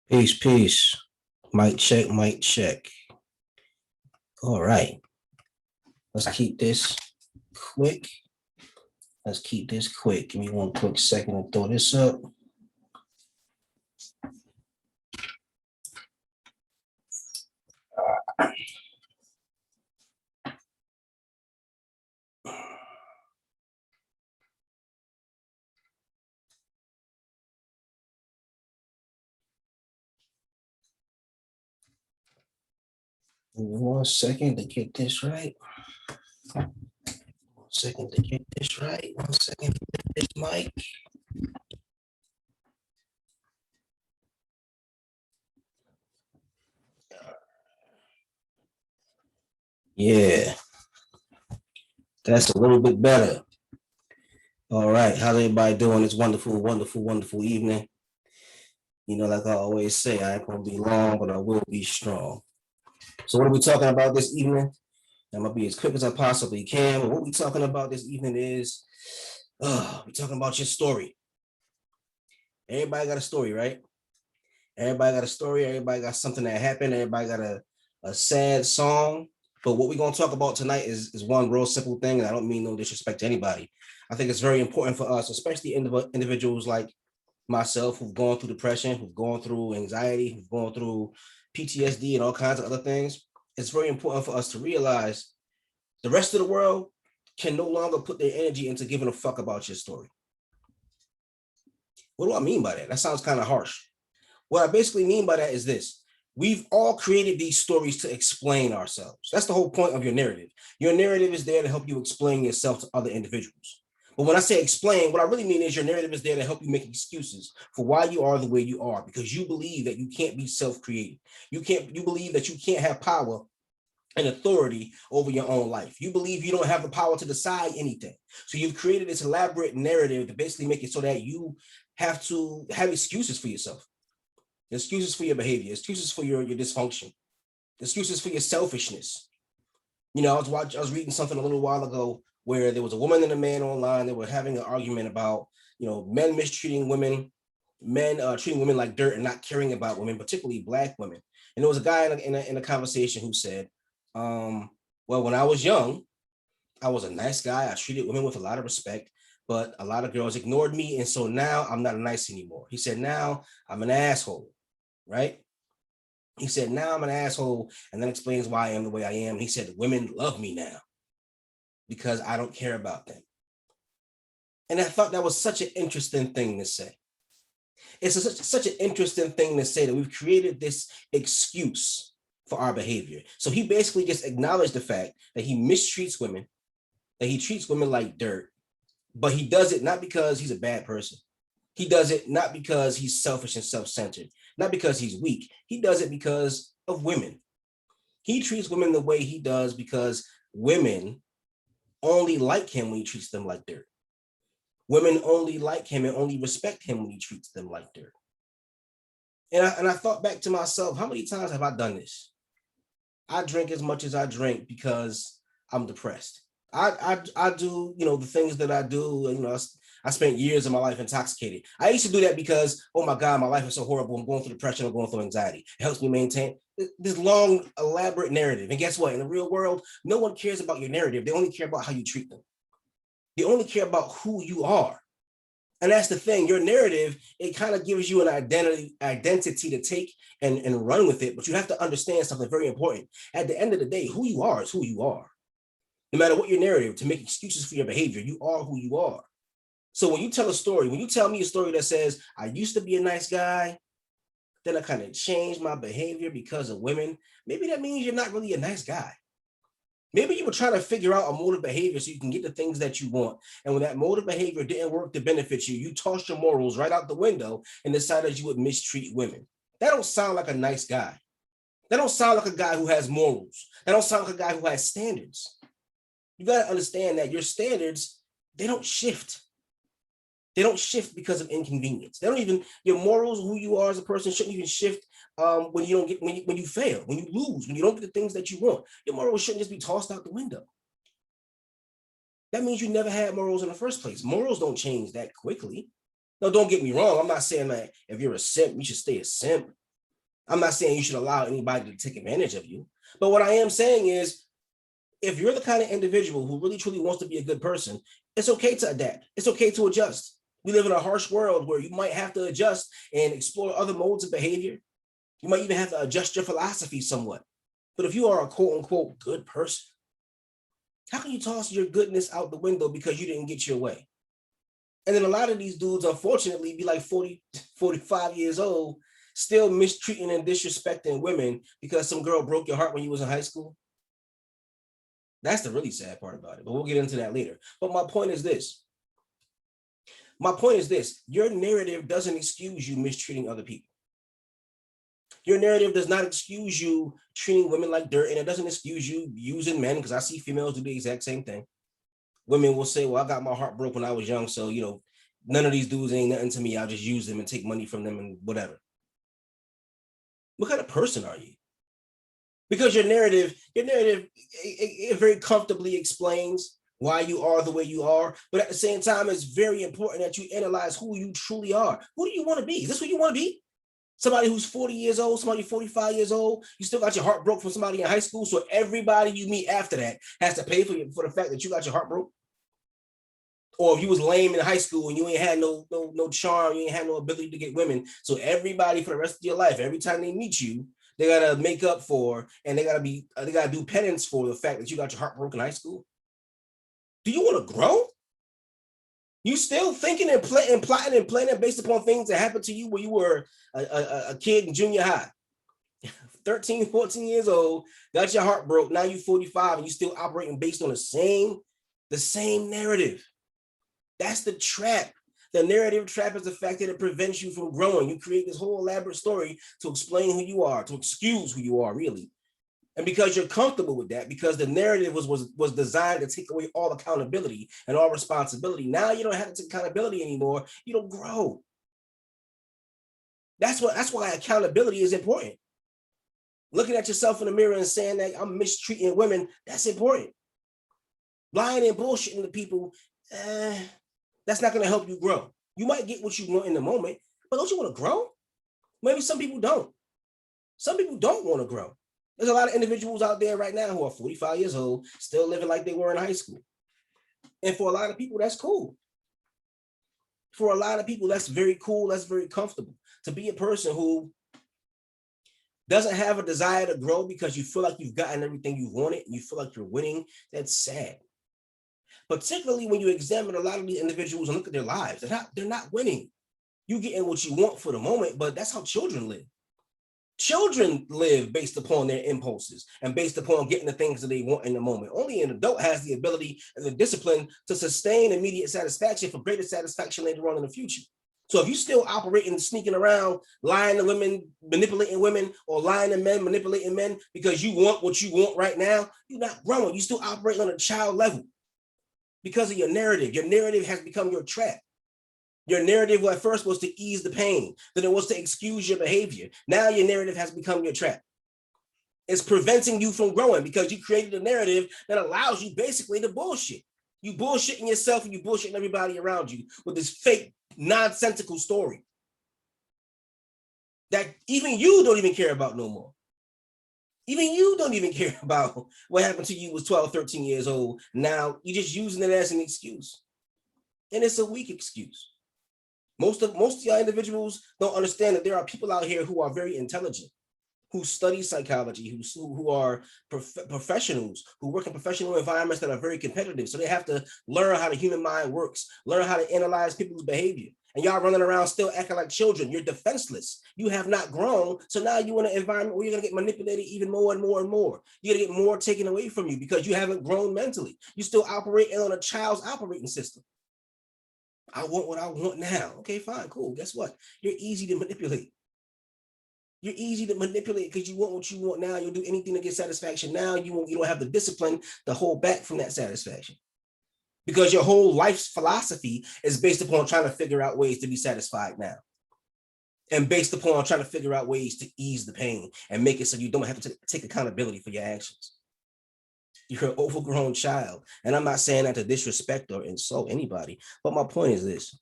Peace, peace. Mic check, mic check. All right. Let's keep this quick. Let's keep this quick. Give me one quick second to throw this up. One second to get this right. 1 second to get this right. 1 second to get this mic. Yeah, that's a little bit better. All right. How's everybody doing this wonderful, wonderful, wonderful evening? You know, like I always say, I ain't going to be long, but I will be strong. So, what are we talking about this evening? I'm gonna be as quick as I possibly can. But what we're talking about this evening is we're talking about your story. Everybody got a story, right? Everybody got a story. Everybody got something that happened. Everybody got a sad song. But what we're gonna talk about tonight is one real simple thing, and I don't mean no disrespect to anybody. I think it's very important for us, especially individuals like myself who've gone through depression, who've gone through anxiety, who've gone through PTSD and all kinds of other things. It's very important for us to realize the rest of the world can no longer put their energy into giving a fuck about your story. What do I mean by that? That sounds kind of harsh. What I basically mean by that is this. We've all created these stories to explain ourselves. That's the whole point of your narrative. Your narrative is there to help you explain yourself to other individuals. But when I say explain, what I really mean is your narrative is there to help you make excuses for why you are the way you are, because you believe that you can't be self-created. You believe that you can't have power and authority over your own life. You believe you don't have the power to decide anything. So you've created this elaborate narrative to basically make it so that you have to have excuses for yourself, excuses for your behavior, excuses for your dysfunction, excuses for your selfishness. You know, I was reading something a little while ago where there was a woman and a man online. They were having an argument about, men mistreating women, men treating women like dirt and not caring about women, particularly Black women. And there was a guy in a conversation who said, well, when I was young, I was a nice guy. I treated women with a lot of respect, but a lot of girls ignored me. And so now I'm not nice anymore. He said, now I'm an asshole, right? He said, now I'm an asshole, and then explains why I am the way I am. He said, women love me now because I don't care about them. And I thought that was such an interesting thing to say. It's such an interesting thing to say that we've created this excuse for our behavior. So he basically just acknowledged the fact that he mistreats women, that he treats women like dirt, but he does it not because he's a bad person. He does it not because he's selfish and self-centered, not because he's weak. He does it because of women. He treats women the way he does because women only like him when he treats them like dirt. Women only like him and only respect him when he treats them like dirt. And I thought back to myself, how many times have I done this? I drink as much as I drink because I'm depressed. I do, the things that I do, I spent years of my life intoxicated. I used to do that because, oh my God, my life is so horrible. I'm going through depression. I'm going through anxiety. It helps me maintain this long, elaborate narrative. And guess what? In the real world, no one cares about your narrative. They only care about how you treat them. They only care about who you are. And that's the thing. Your narrative, it kind of gives you an identity to take and run with it. But you have to understand something very important. At the end of the day, who you are is who you are. No matter what your narrative, to make excuses for your behavior, you are who you are. So when you tell a story, when you tell me a story that says, I used to be a nice guy, then I kind of changed my behavior because of women, maybe that means you're not really a nice guy. Maybe you were trying to figure out a mode of behavior so you can get the things that you want. And when that mode of behavior didn't work to benefit you, you tossed your morals right out the window and decided you would mistreat women. That don't sound like a nice guy. That don't sound like a guy who has morals. That don't sound like a guy who has standards. You got to understand that your standards, they don't shift. They don't shift because of inconvenience. They don't even, your morals, who you are as a person, shouldn't even shift when you don't get, when you fail, when you lose, when you don't get the things that you want. Your morals shouldn't just be tossed out the window. That means you never had morals in the first place. Morals don't change that quickly. Now, don't get me wrong. I'm not saying that if you're a simp, you should stay a simp. I'm not saying you should allow anybody to take advantage of you. But what I am saying is, if you're the kind of individual who really truly wants to be a good person, it's okay to adapt. It's okay to adjust. We live in a harsh world where you might have to adjust and explore other modes of behavior. You might even have to adjust your philosophy somewhat. But if you are a quote unquote good person, how can you toss your goodness out the window because you didn't get your way? And then a lot of these dudes, unfortunately, be like 40, 45 years old, still mistreating and disrespecting women because some girl broke your heart when you was in high school. That's the really sad part about it, but we'll get into that later. But my point is this. Your narrative doesn't excuse you mistreating other people. Your narrative does not excuse you treating women like dirt, and it doesn't excuse you using men, because I see females do the exact same thing. Women will say, well, I got my heart broke when I was young, so, none of these dudes ain't nothing to me. I'll just use them and take money from them and whatever. What kind of person are you? Because your narrative, it very comfortably explains why you are the way you are. But at the same time, it's very important that you analyze who you truly are. Who do you want to be? Is this who you want to be? Somebody who's 40 years old, somebody 45 years old, you still got your heart broke from somebody in high school, so everybody you meet after that has to pay for the fact that you got your heart broke? Or if you was lame in high school and you ain't had no charm, you ain't had no ability to get women, so everybody for the rest of your life, every time they meet you, they gotta make up for, and they gotta do penance for the fact that you got your heart broken in high school. Do you want to grow? You still thinking and plotting and planning based upon things that happened to you when you were a kid in junior high, 13, 14 years old, got your heart broke. Now you're 45 and you still operating based on the same narrative. That's the trap. The narrative trap is the fact that it prevents you from growing. You create this whole elaborate story to explain who you are, to excuse who you are, really. And because you're comfortable with that, because the narrative was designed to take away all accountability and all responsibility, now you don't have to take accountability anymore. You don't grow. That's why accountability is important. Looking at yourself in the mirror and saying that I'm mistreating women, that's important. Lying and bullshitting to people, that's not going to help you grow. You might get what you want in the moment, but don't you want to grow? Maybe some people don't. Some people don't want to grow. There's a lot of individuals out there right now who are 45 years old, still living like they were in high school. And for a lot of people, that's cool. For a lot of people, that's very cool. That's very comfortable. To be a person who doesn't have a desire to grow because you feel like you've gotten everything you wanted and you feel like you're winning, that's sad. Particularly when you examine a lot of these individuals and look at their lives, they're not winning. You're getting what you want for the moment, but that's how children live. Children live based upon their impulses and based upon getting the things that they want in the moment. Only an adult has the ability and the discipline to sustain immediate satisfaction for greater satisfaction later on in the future. So if you still operating, sneaking around, lying to women, manipulating women, or lying to men, manipulating men because you want what you want right now, you're not growing. You still operate on a child level because of your narrative. Your narrative has become your trap. Your narrative at first was to ease the pain, then it was to excuse your behavior. Now your narrative has become your trap. It's preventing you from growing because you created a narrative that allows you basically to bullshit. You bullshitting yourself and you bullshitting everybody around you with this fake, nonsensical story that even you don't even care about no more. Even you don't even care about what happened to you was 12, 13 years old. Now you're just using it as an excuse. And it's a weak excuse. Most of y'all individuals don't understand that there are people out here who are very intelligent, who study psychology, who are professionals, who work in professional environments that are very competitive. So they have to learn how the human mind works, learn how to analyze people's behavior. And y'all running around still acting like children. You're defenseless. You have not grown. So now you're in an environment where you're going to get manipulated even more and more and more. You're going to get more taken away from you because you haven't grown mentally. You still operating on a child's operating system. I want what I want now. Okay, fine, cool. Guess what? You're easy to manipulate. You're easy to manipulate because you want what you want now. You'll do anything to get satisfaction now. You don't have the discipline to hold back from that satisfaction. Because your whole life's philosophy is based upon trying to figure out ways to be satisfied now. And based upon trying to figure out ways to ease the pain and make it so you don't have to take accountability for your actions. You're an overgrown child. And I'm not saying that to disrespect or insult anybody, but my point is this.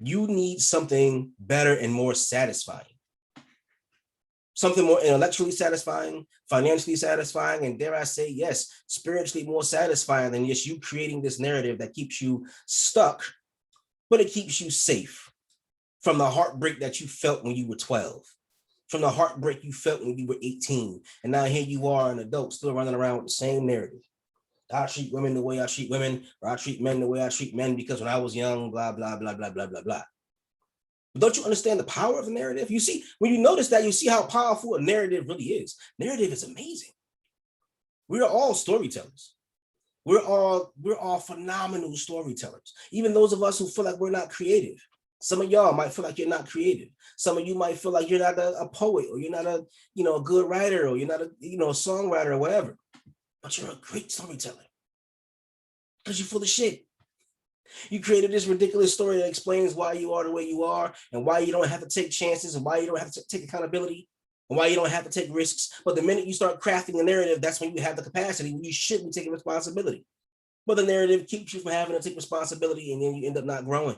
You need something better and more satisfying. Something more intellectually satisfying, financially satisfying, and dare I say, yes, spiritually more satisfying than just you creating this narrative that keeps you stuck, but it keeps you safe from the heartbreak that you felt when you were 12, from the heartbreak you felt when you were 18. And now here you are, an adult, still running around with the same narrative. I treat women the way I treat women, or I treat men the way I treat men because when I was young, blah, blah, blah, blah, blah, blah, blah. But don't you understand the power of a narrative? You see, when you notice that, you see how powerful a narrative really is. Narrative is amazing. We're all storytellers. We're all phenomenal storytellers. Even those of us who feel like we're not creative. Some of y'all might feel like you're not creative. Some of you might feel like you're not a poet, or you're not a good writer, or you're not a songwriter or whatever. But you're a great storyteller because you're full of shit. You created this ridiculous story that explains why you are the way you are, and why you don't have to take chances, and why you don't have to take accountability, and why you don't have to take risks. But the minute you start crafting a narrative, that's when you have the capacity, when you should be taking responsibility. But the narrative keeps you from having to take responsibility, and then you end up not growing.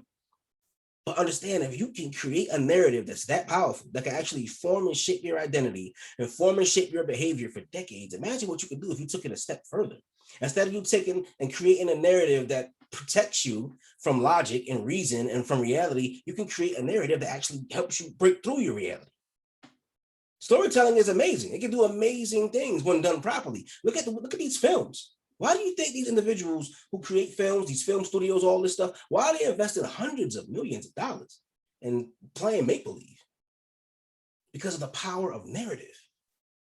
But understand, if you can create a narrative that's that powerful, that can actually form and shape your identity and form and shape your behavior for decades, imagine what you could do if you took it a step further. Instead of you taking and creating a narrative that protects you from logic and reason and from reality, you can create a narrative that actually helps you break through your reality. Storytelling is amazing. It can do amazing things when done properly. Look at these films. Why do you think these individuals who create films, these film studios, all this stuff, why are they investing hundreds of millions of dollars in playing make-believe? Because of the power of narrative,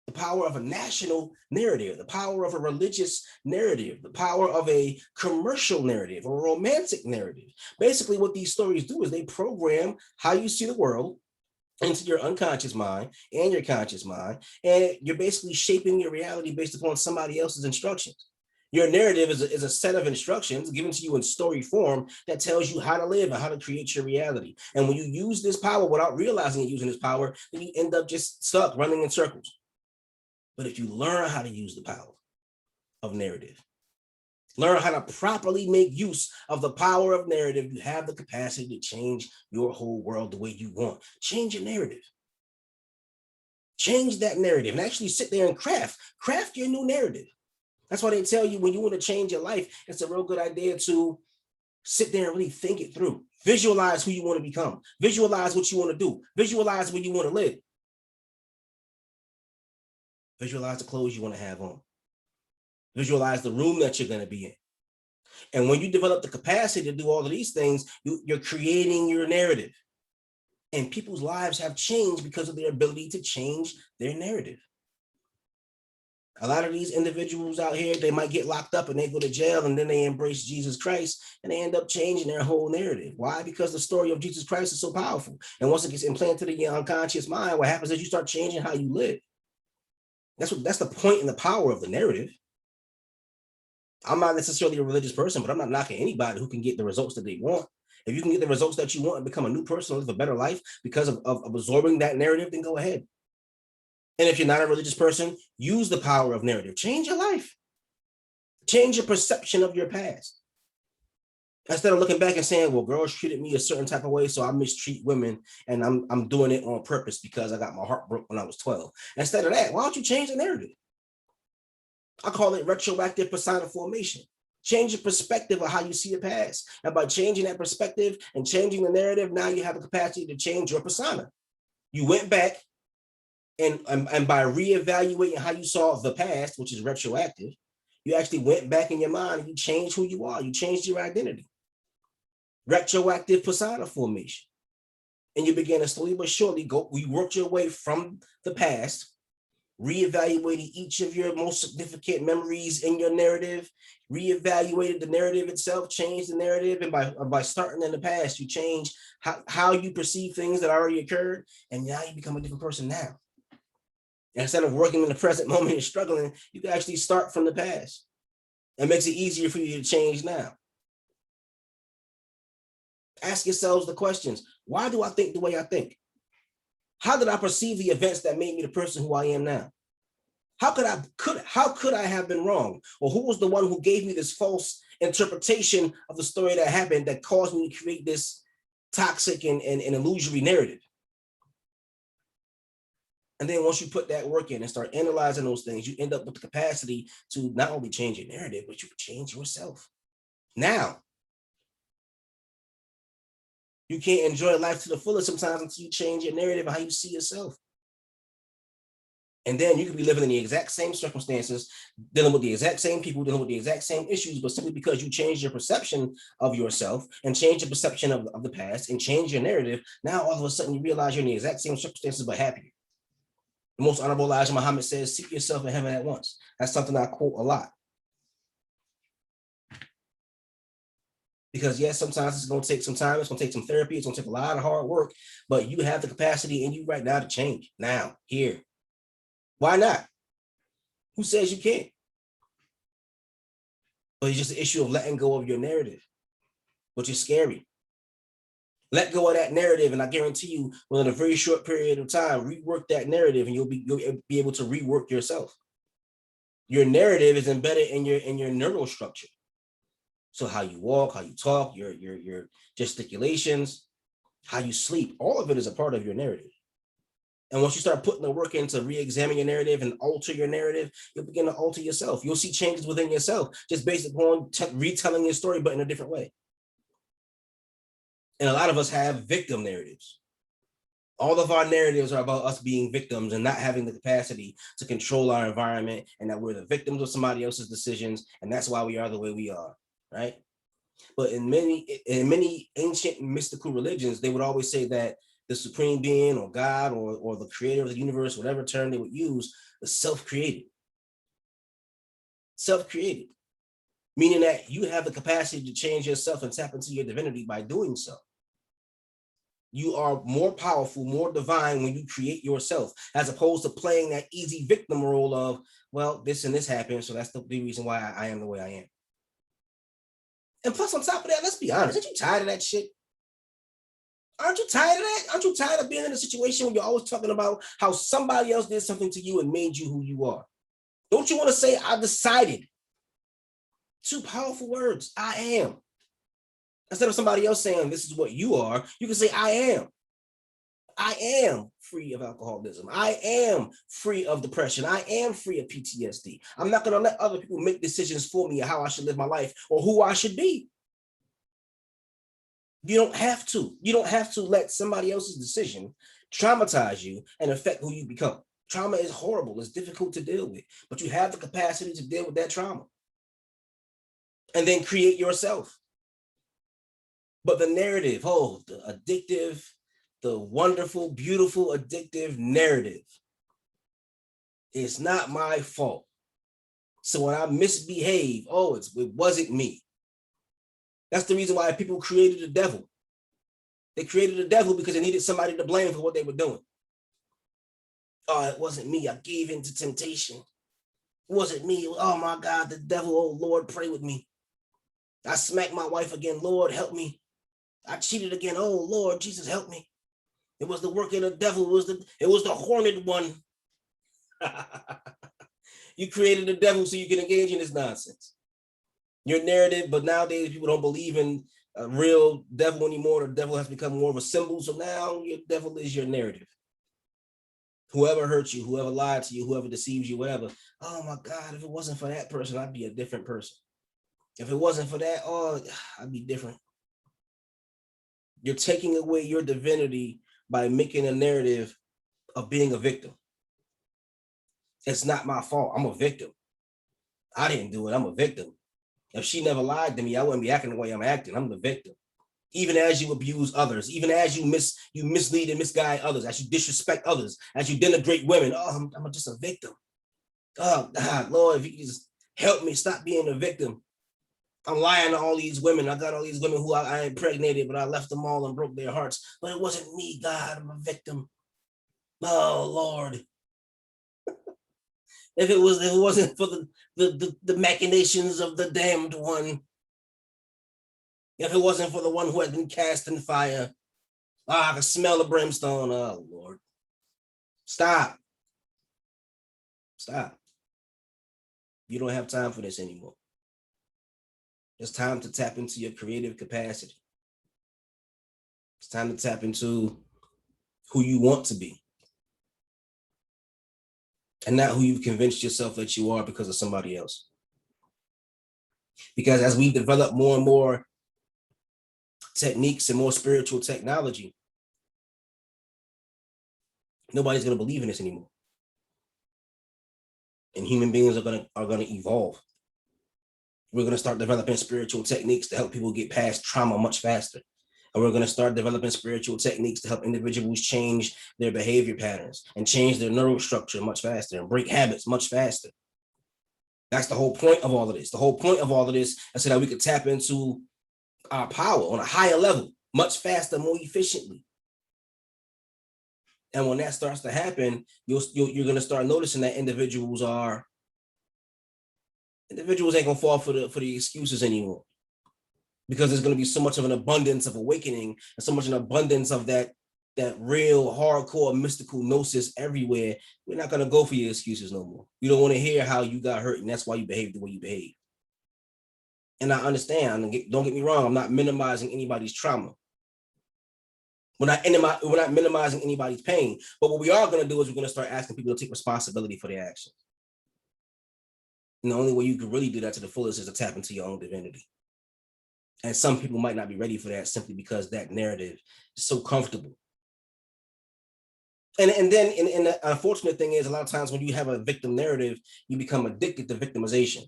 the power of a national narrative, the power of a religious narrative, the power of a commercial narrative, or a romantic narrative. Basically, what these stories do is they program how you see the world into your unconscious mind and your conscious mind, and you're basically shaping your reality based upon somebody else's instructions. Your narrative is a set of instructions given to you in story form that tells you how to live and how to create your reality. And when you use this power without realizing you're using this power, then you end up just stuck running in circles. But if you learn how to use the power of narrative, learn how to properly make use of the power of narrative, you have the capacity to change your whole world the way you want. Change your narrative. Change that narrative and actually sit there and craft your new narrative. That's why they tell you when you want to change your life, it's a real good idea to sit there and really think it through. Visualize who you want to become. Visualize what you want to do. Visualize where you want to live. Visualize the clothes you want to have on. Visualize the room that you're going to be in. And when you develop the capacity to do all of these things, you're creating your narrative. And people's lives have changed because of their ability to change their narrative. A lot of these individuals out here, they might get locked up and they go to jail, and then they embrace Jesus Christ and they end up changing their whole narrative. Why? Because the story of Jesus Christ is so powerful. And once it gets implanted in your unconscious mind, what happens is you start changing how you live. That's the point and the power of the narrative. I'm not necessarily a religious person, but I'm not knocking anybody who can get the results that they want. If you can get the results that you want and become a new person, live a better life because of absorbing that narrative, then go ahead. And if you're not a religious person, use the power of narrative. Change your life. Change your perception of your past. Instead of looking back and saying, well, girls treated me a certain type of way, so I mistreat women, and I'm doing it on purpose because I got my heart broke when I was 12. Instead of that, why don't you change the narrative? I call it retroactive persona formation. Change your perspective of how you see the past. And by changing that perspective and changing the narrative, now you have the capacity to change your persona. You went back, and by reevaluating how you saw the past, which is retroactive, you actually went back in your mind and you changed who you are. You changed your identity. Retroactive persona formation. And you begin to slowly but surely we worked your way from the past, reevaluated each of your most significant memories in your narrative, reevaluated the narrative itself, changed the narrative, and by starting in the past, you change how you perceive things that already occurred, and now you become a different person now. And instead of working in the present moment and struggling, you can actually start from the past. It makes it easier for you to change now. Ask yourselves the questions. Why do I think the way I think? How did I perceive the events that made me the person who I am now? How could I have been wrong? Or who was the one who gave me this false interpretation of the story that happened that caused me to create this toxic and illusory narrative? And then once you put that work in and start analyzing those things, you end up with the capacity to not only change your narrative, but you can change yourself. Now, you can't enjoy life to the fullest sometimes until you change your narrative and how you see yourself. And then you could be living in the exact same circumstances, dealing with the exact same people, dealing with the exact same issues, but simply because you changed your perception of yourself and changed your perception of the past and changed your narrative, now all of a sudden you realize you're in the exact same circumstances, but happier. The most honorable Elijah Muhammad says, seek yourself in heaven at once. That's something I quote a lot. Because yes, sometimes it's going to take some time. It's going to take some therapy. It's going to take a lot of hard work, but you have the capacity in you right now to change. Now, here. Why not? Who says you can't? But it's just an issue of letting go of your narrative, which is scary. Let go of that narrative, and I guarantee you, within a very short period of time, rework that narrative, and you'll be able to rework yourself. Your narrative is embedded in your neural structure. So how you walk, how you talk, your gesticulations, how you sleep, all of it is a part of your narrative. And once you start putting the work in to re-examine your narrative and alter your narrative, you'll begin to alter yourself. You'll see changes within yourself just based upon retelling your story, but in a different way. And a lot of us have victim narratives. All of our narratives are about us being victims and not having the capacity to control our environment, and that we're the victims of somebody else's decisions, and that's why we are the way we are, right? But in many ancient mystical religions, they would always say that the supreme being or God or the creator of the universe, whatever term they would use, was self-created. Self-created, meaning that you have the capacity to change yourself and tap into your divinity by doing so. You are more powerful, more divine when you create yourself, as opposed to playing that easy victim role of, well, this and this happened, so that's the reason why I am the way I am. And plus, on top of that, let's be honest, aren't you tired of that shit? Aren't you tired of that? Aren't you tired of being in a situation where you're always talking about how somebody else did something to you and made you who you are? Don't you want to say, I decided? Two powerful words, I am. Instead of somebody else saying, this is what you are, you can say, I am. I am free of alcoholism. I am free of depression. I am free of PTSD. I'm not going to let other people make decisions for me of how I should live my life or who I should be. You don't have to. You don't have to let somebody else's decision traumatize you and affect who you become. Trauma is horrible. It's difficult to deal with, but you have the capacity to deal with that trauma and then create yourself. But the narrative, the addictive, the wonderful, beautiful, addictive narrative, it's not my fault. So when I misbehave, it wasn't me. That's the reason why people created the devil. They created the devil because they needed somebody to blame for what they were doing. Oh, it wasn't me. I gave in to temptation. It wasn't me. Oh my God, the devil. Oh Lord, pray with me. I smacked my wife again. Lord, help me. I cheated again. Oh Lord, Jesus, help me. It was the work of the devil. It was the horned one. You created the devil so you can engage in this nonsense. Your narrative, but nowadays people don't believe in a real devil anymore. The devil has become more of a symbol. So now your devil is your narrative. Whoever hurt you, whoever lied to you, whoever deceives you, whatever. Oh my God, if it wasn't for that person, I'd be a different person. If it wasn't for that, I'd be different. You're taking away your divinity by making a narrative of being a victim. It's not my fault. I'm a victim. I didn't do it. I'm a victim. If she never lied to me, I wouldn't be acting the way I'm acting. I'm the victim. Even as you abuse others, even as you mislead and misguide others, as you disrespect others, as you denigrate women, I'm just a victim. Oh God, Lord, if you just help me stop being a victim. I'm lying to all these women. I got all these women who I impregnated, but I left them all and broke their hearts. But it wasn't me, God. I'm a victim. Oh Lord. If it wasn't for the machinations of the damned one, if it wasn't for the one who had been cast in fire, I can smell the brimstone. Oh Lord. Stop. You don't have time for this anymore. It's time to tap into your creative capacity. It's time to tap into who you want to be. and not who you've convinced yourself that you are because of somebody else. Because as we develop more and more techniques and more spiritual technology, nobody's going to believe in this anymore. And human beings are going to evolve. We're going to start developing spiritual techniques to help people get past trauma much faster. And we're going to start developing spiritual techniques to help individuals change their behavior patterns and change their neural structure much faster and break habits much faster. That's the whole point of all of this. The whole point of all of this is so that we could tap into our power on a higher level, much faster, more efficiently. And when that starts to happen, you're going to start noticing that individuals ain't going to fall for the excuses anymore, because there's going to be so much of an abundance of awakening and so much an abundance of that real hardcore mystical gnosis everywhere. We're not going to go for your excuses no more. You don't want to hear how you got hurt and that's why you behave the way you behave. And I understand, don't get me wrong, I'm not minimizing anybody's trauma. We're not minimizing anybody's pain. But what we are going to do is we're going to start asking people to take responsibility for their actions. And the only way you can really do that to the fullest is to tap into your own divinity. And some people might not be ready for that simply because that narrative is so comfortable. And then the unfortunate thing is, a lot of times when you have a victim narrative, you become addicted to victimization,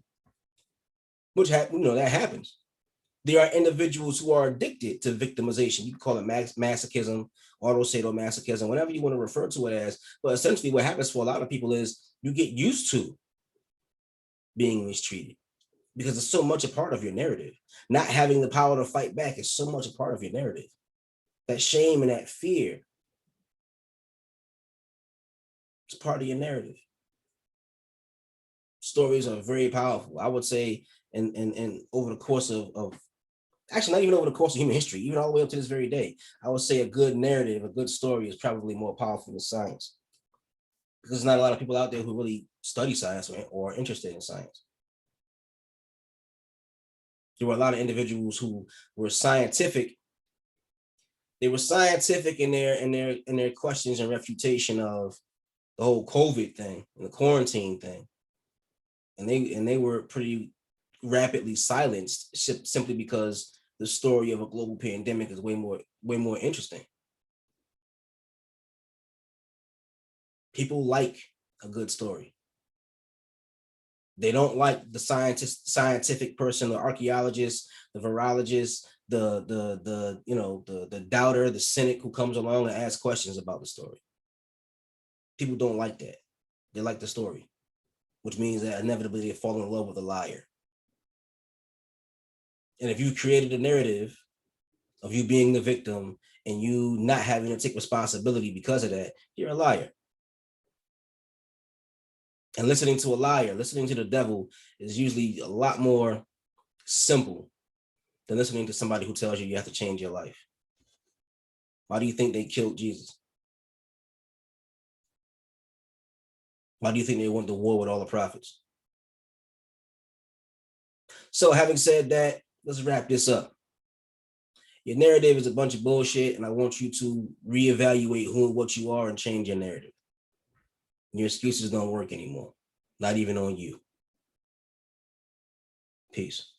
which that happens. There are individuals who are addicted to victimization. You can call it masochism, autosadomasochism, whatever you want to refer to it as. But essentially what happens for a lot of people is you get used to being mistreated because it's so much a part of your narrative. Not having the power to fight back is so much a part of your narrative. That shame and that fear is part of your narrative. Stories are very powerful. I would say, and over the course of actually not even over the course of human history, even all the way up to this very day, I would say a good narrative, a good story is probably more powerful than science, because there's not a lot of people out there who really study science or are interested in science. There were a lot of individuals who were scientific. They were scientific in their questions and refutation of the whole COVID thing and the quarantine thing, and they were pretty rapidly silenced simply because the story of a global pandemic is way more interesting. People like a good story. They don't like the scientific person, the archaeologist, the virologist, the doubter, the cynic who comes along and asks questions about the story. People don't like that. They like the story, which means that inevitably they fall in love with a liar. And if you created a narrative of you being the victim and you not having to take responsibility because of that, you're a liar. And listening to a liar, listening to the devil is usually a lot more simple than listening to somebody who tells you have to change your life. Why do you think they killed Jesus? Why do you think they went to war with all the prophets? So having said that, let's wrap this up. Your narrative is a bunch of bullshit, and I want you to reevaluate who and what you are and change your narrative. Your excuses don't work anymore, not even on you. Peace.